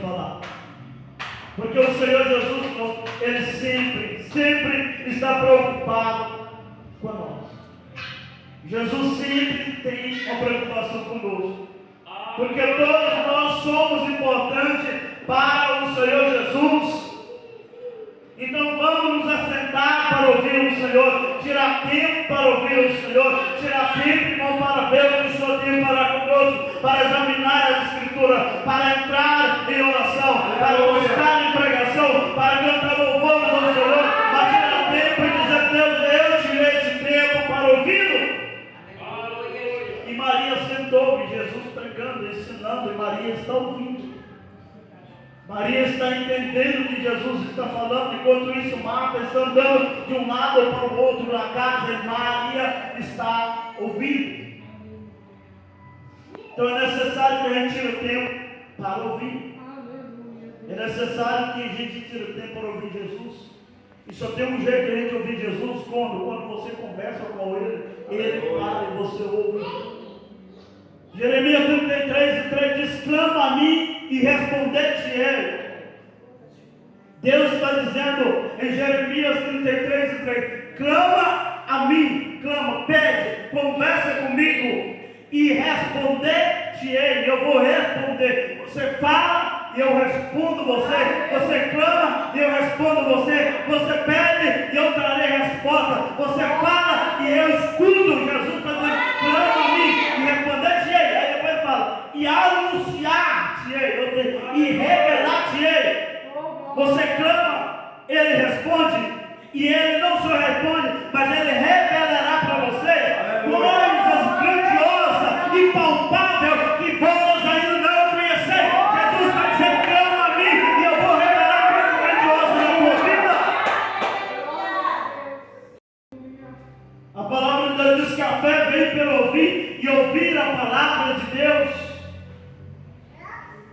falar. Porque o Senhor Jesus, Ele sempre está preocupado conosco. Jesus sempre tem uma preocupação conosco. Porque todos nós somos importantes para o Senhor Jesus. Então vamos nos assentar para ouvir o Senhor, tirar tempo para ouvir o Senhor, tirar tempo, irmão, para ver o que o Senhor tem para conosco, para examinar a Escritura, para entrar em oração, para buscar em pregação, para cantar louvores ao Senhor, para tirar tempo e dizer: Deus, eu tirei esse tempo para ouvi-lo. E Maria sentou, e Jesus pregando, ensinando, e Maria está ouvindo. Maria está entendendo o que Jesus está falando. Enquanto isso, Marta está andando de um lado para o outro na casa, e Maria está ouvindo. Então é necessário que a gente tire o tempo para ouvir. É necessário que a gente tire o tempo para ouvir Jesus. E só tem um jeito de a gente ouvir Jesus: quando você conversa com Ele fala e você ouve. Jeremias 33:3 diz: clama a mim e responder-te-ei. Deus está dizendo em Jeremias 33:3: clama a mim, clama, pede, conversa comigo e responder-te-ei. Eu vou responder. Você fala e eu respondo você. Você clama e eu respondo você. Você pede e eu trarei resposta. Você fala e eu escuto. Jesus está dizendo: clama a mim e responder-te-ei. Aí depois ele fala: e anunciar-te-ei, e revelar-te-ei. Você clama, ele responde, e ele não só responde, mas ele revelará para você coisas grandiosas e palpáveis que vós ainda não conheceis. Jesus está dizendo: clama a mim e eu vou revelar coisas grandiosas na tua vida. A palavra de Deus diz que a fé vem pelo ouvir e ouvir a palavra de Deus.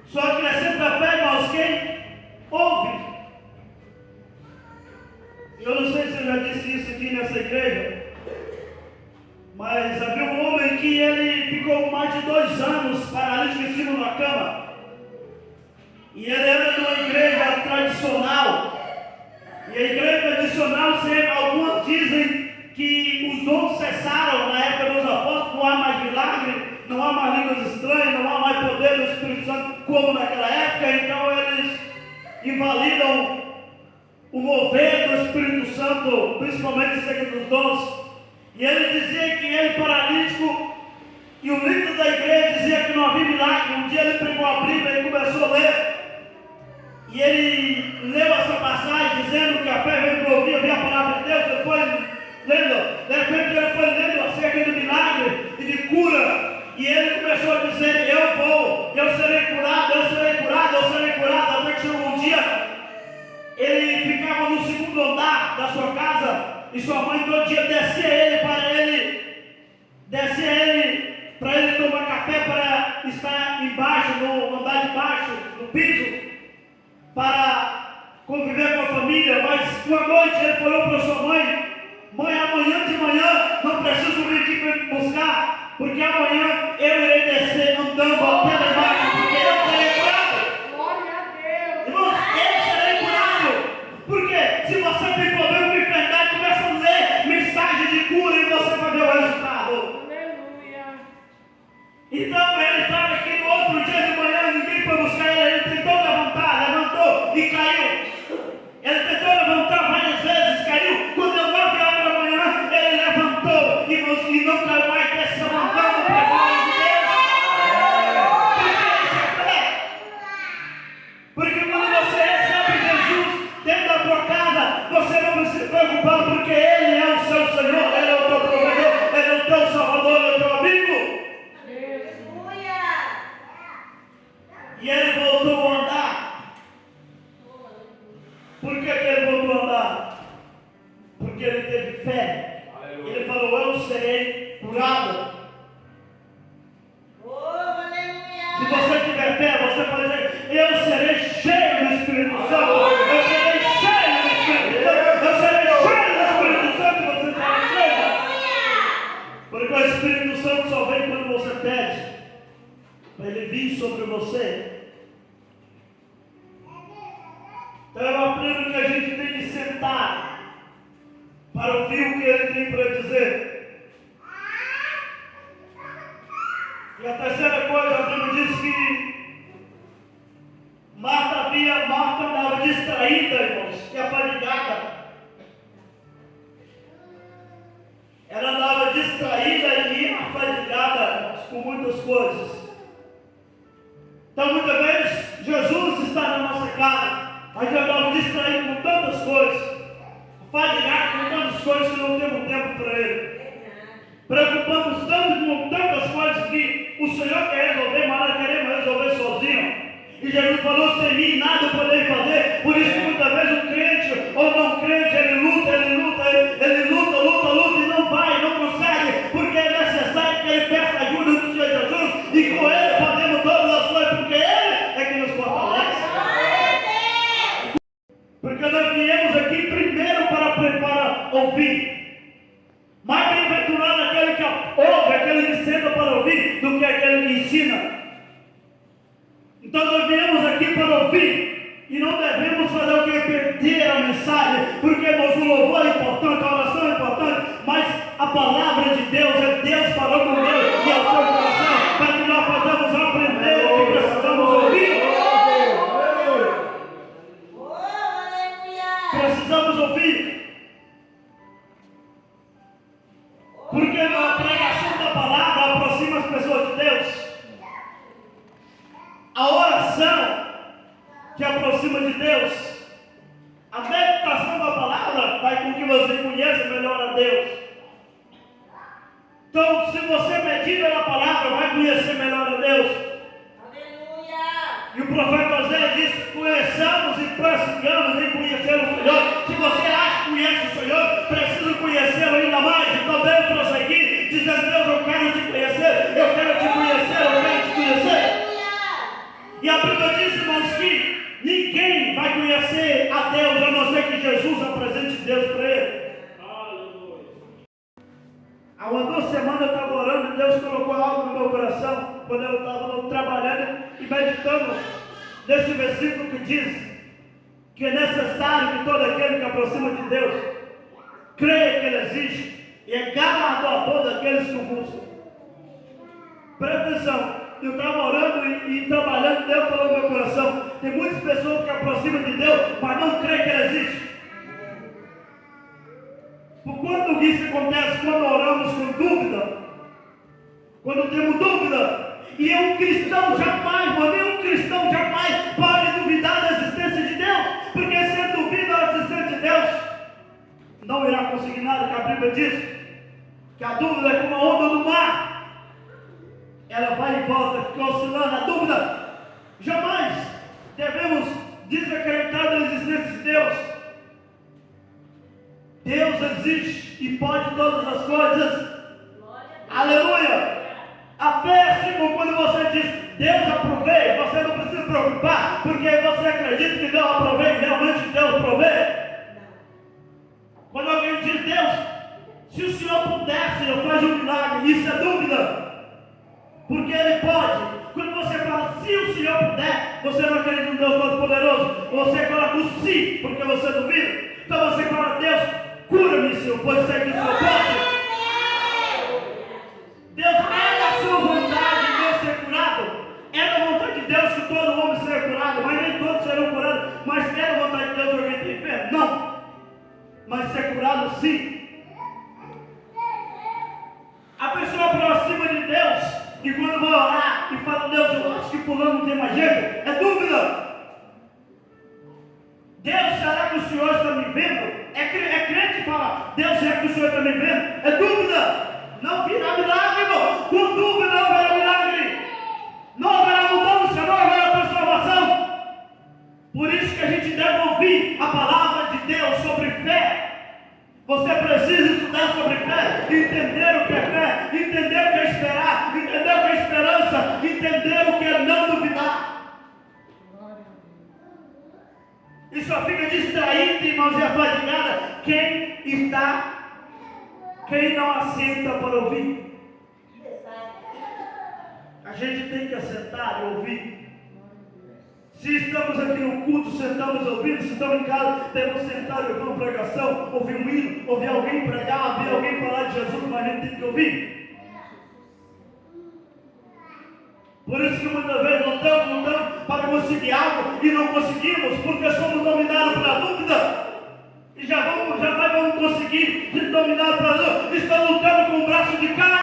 Só acrescenta a fé, irmãos, quem ouve. Eu não sei se eu já disse isso aqui nessa igreja, mas havia um homem que ele ficou mais de 2 anos paralítico em cima de uma cama. E ele era de uma igreja tradicional. E a igreja tradicional, alguns dizem que os dons cessaram na época dos apóstolos, não há mais milagre, não há mais línguas estranhas, não há mais poder do Espírito Santo como naquela época. Então eles invalidam o mover do Espírito Santo, principalmente acerca dos dons. E ele dizia que ele paralítico, e o líder da igreja dizia que não havia milagre. Um dia ele pegou a Bíblia e começou a ler, e ele leu essa passagem dizendo que a fé vem para ouvir a palavra de Deus. Ele foi lendo, de repente ele foi lendo acerca do milagre e de cura, e ele começou a dizer: eu serei curado, eu serei curado, eu serei curado. Até que chegou um dia, ele ficava no 2º andar da sua casa, e sua mãe todo dia descia ele para ele tomar café, para estar embaixo, no andar de baixo, no piso, para conviver com a família. Mas uma noite ele falou para sua mãe: mãe, amanhã de manhã não preciso vir aqui para me buscar, porque amanhã eu irei descer andando até lá embaixo, porque eu serei curado. Glória a Deus. Irmãos, eu serei curado. Porque se você tem problema com enfermidade, começa a ler mensagem de cura e você vai ver o resultado. Aleluia. Então ele estava aqui no outro dia de manhã, ninguém foi buscar ele. Ele tentou levantar, levantou e caiu. Ele tentou levantar várias vezes, caiu. Quando deu 9 horas da manhã, ele levantou e não caiu mais, desceu andando para a glória de Deus. Porque isso é fé. Porque quando você recebe Jesus dentro da tua casa, você não precisa se preocupar, porque Ele é o seu Senhor, Ele é o teu provedor, Ele é o teu Salvador, Ele é o teu amigo. E ele voltou a andar. Por que ele voltou a andar? Porque ele teve fé. Aleluia. Ele falou: eu serei curado. Se você tiver fé, você pode dizer: eu serei cheio do Espírito Santo. Eu serei cheio do Espírito Santo. Eu serei cheio do Espírito Santo. Você será cheio. Porque o Espírito Santo só vem quando você pede para ele vir sobre você. Então eu aprendo que a gente tem que sentar para ouvir o que ele tem para dizer. E a terceira coisa, a Bíblia diz que Marta andava distraída, irmãos, e afadigada. Ela andava distraída e afadigada, irmãos, com muitas coisas. Então, muitas vezes, Jesus está na nossa casa, mas nós andamos distraídos com tantas coisas, afadigados com tantas coisas que não temos tempo para Ele. Preocupamos tanto com tantas coisas que o Senhor quer resolver, mas nós queremos resolver sozinho. E Jesus falou: sem mim nada podeis fazer. Por isso que muitas vezes o crente ou não crente, ele luta e não vai, não consegue, porque é necessário que ele peça ajuda do Senhor Jesus, e com Ele podemos todas as coisas, porque Ele é que nos fortalece. Porque nós viemos aqui primeiro para ouvir. Mais bem-aventurado aquele que ouve, aquele que senta para ouvir, do que aquele que ensina. Então nós viemos aqui para ouvir, e não devemos fazer o que? Perder a mensagem, porque irmãos, o louvor é importante, a oração é importante, mas a palavra de Deus é Deus falando com Deus e ao seu coração, para que nós possamos aprender o que precisamos ouvir. Precisamos ouvir, porque a pregação da palavra aproxima as pessoas de Deus. A oração que aproxima de Deus, a meditação da palavra vai com que você conheça melhor a Deus. Então, se você medita na palavra, vai conhecer melhor a Deus. Aleluia! E o profeta Oséias diz: conheçamos e prossigamos em conhecer o Senhor. Se você acha que conhece o Senhor, precisa conhecê-lo ainda mais. Então deve prosseguir, dizendo: Deus, eu quero te conhecer, eu quero te conhecer, eu quero te conhecer. E a Bíblia diz, irmãos, que ninguém vai conhecer a Deus a não ser que Jesus apresente Deus para ele. Há 2 semanas eu estava orando e Deus colocou algo no meu coração quando eu estava trabalhando e meditando nesse versículo que diz que é necessário que todo aquele que aproxima de Deus creia que Ele existe e é galardoador daqueles que o buscam. Presta atenção. Eu estava orando e trabalhando, Deus falou no meu coração: tem muitas pessoas que aproximam de Deus, mas não creem que Ele existe. Por quanto isso acontece quando oramos com dúvida, quando temos dúvida, e um cristão jamais, nenhum cristão jamais pode duvidar da existência de Deus, porque se ele duvida da existência de Deus, não irá conseguir nada, que a Bíblia diz que a dúvida é como a onda do mar. Ela vai e volta, fica oscilando. A dúvida, jamais devemos desacreditar da existência de Deus. Deus existe e pode todas as coisas. Aleluia! A fé é assim como quando você diz: Deus aprovei, você não precisa se preocupar, porque você acredita que Deus aprovei, realmente Deus provê. Quando alguém diz: Deus, se o Senhor pudesse, eu faço um milagre, isso é dúvida. Porque Ele pode. Quando você fala se o Senhor puder, você não acredita no Deus Todo-Poderoso. Você coloca o se, porque você duvida. Então você fala: Deus, cura-me, Senhor, pois sei que o Senhor pode. Deus, é da sua vontade Deus ser curado. É da vontade de Deus que todo homem seja curado, mas nem todos serão curados. Mas é da vontade de Deus que alguém tem fé? Não. Mas ser curado, sim. A pessoa aproxima de Deus e quando vai orar e fala: Deus, eu acho que fulano não tem mais jeito, é dúvida. Deus, será que o Senhor está me vendo? É crente que fala: Deus, será que o Senhor está me vendo? É dúvida. Não virá milagre, irmão. Com dúvida não haverá milagre. Não haverá mudança, não haverá transformação. Por isso que a gente deve ouvir a palavra de Deus sobre fé. Você precisa estudar sobre fé, entender o que é fé, entender o que é esperar, entender o que é esperança, entender o que é não duvidar. E só fica distraído, irmãos, e afadigada quem não assenta para ouvir. A gente tem que assentar e ouvir. Se estamos aqui no culto, sentamos ouvindo, se estamos em casa, temos que sentar e ouvir uma pregação, ouvir um hino, ouvir alguém pregar, ouvir alguém falar de Jesus, mas a gente tem que ouvir. Por isso que muitas vezes lutamos para conseguir algo e não conseguimos, porque somos dominados pela dúvida. E jamais vamos conseguir ser dominados pela dúvida.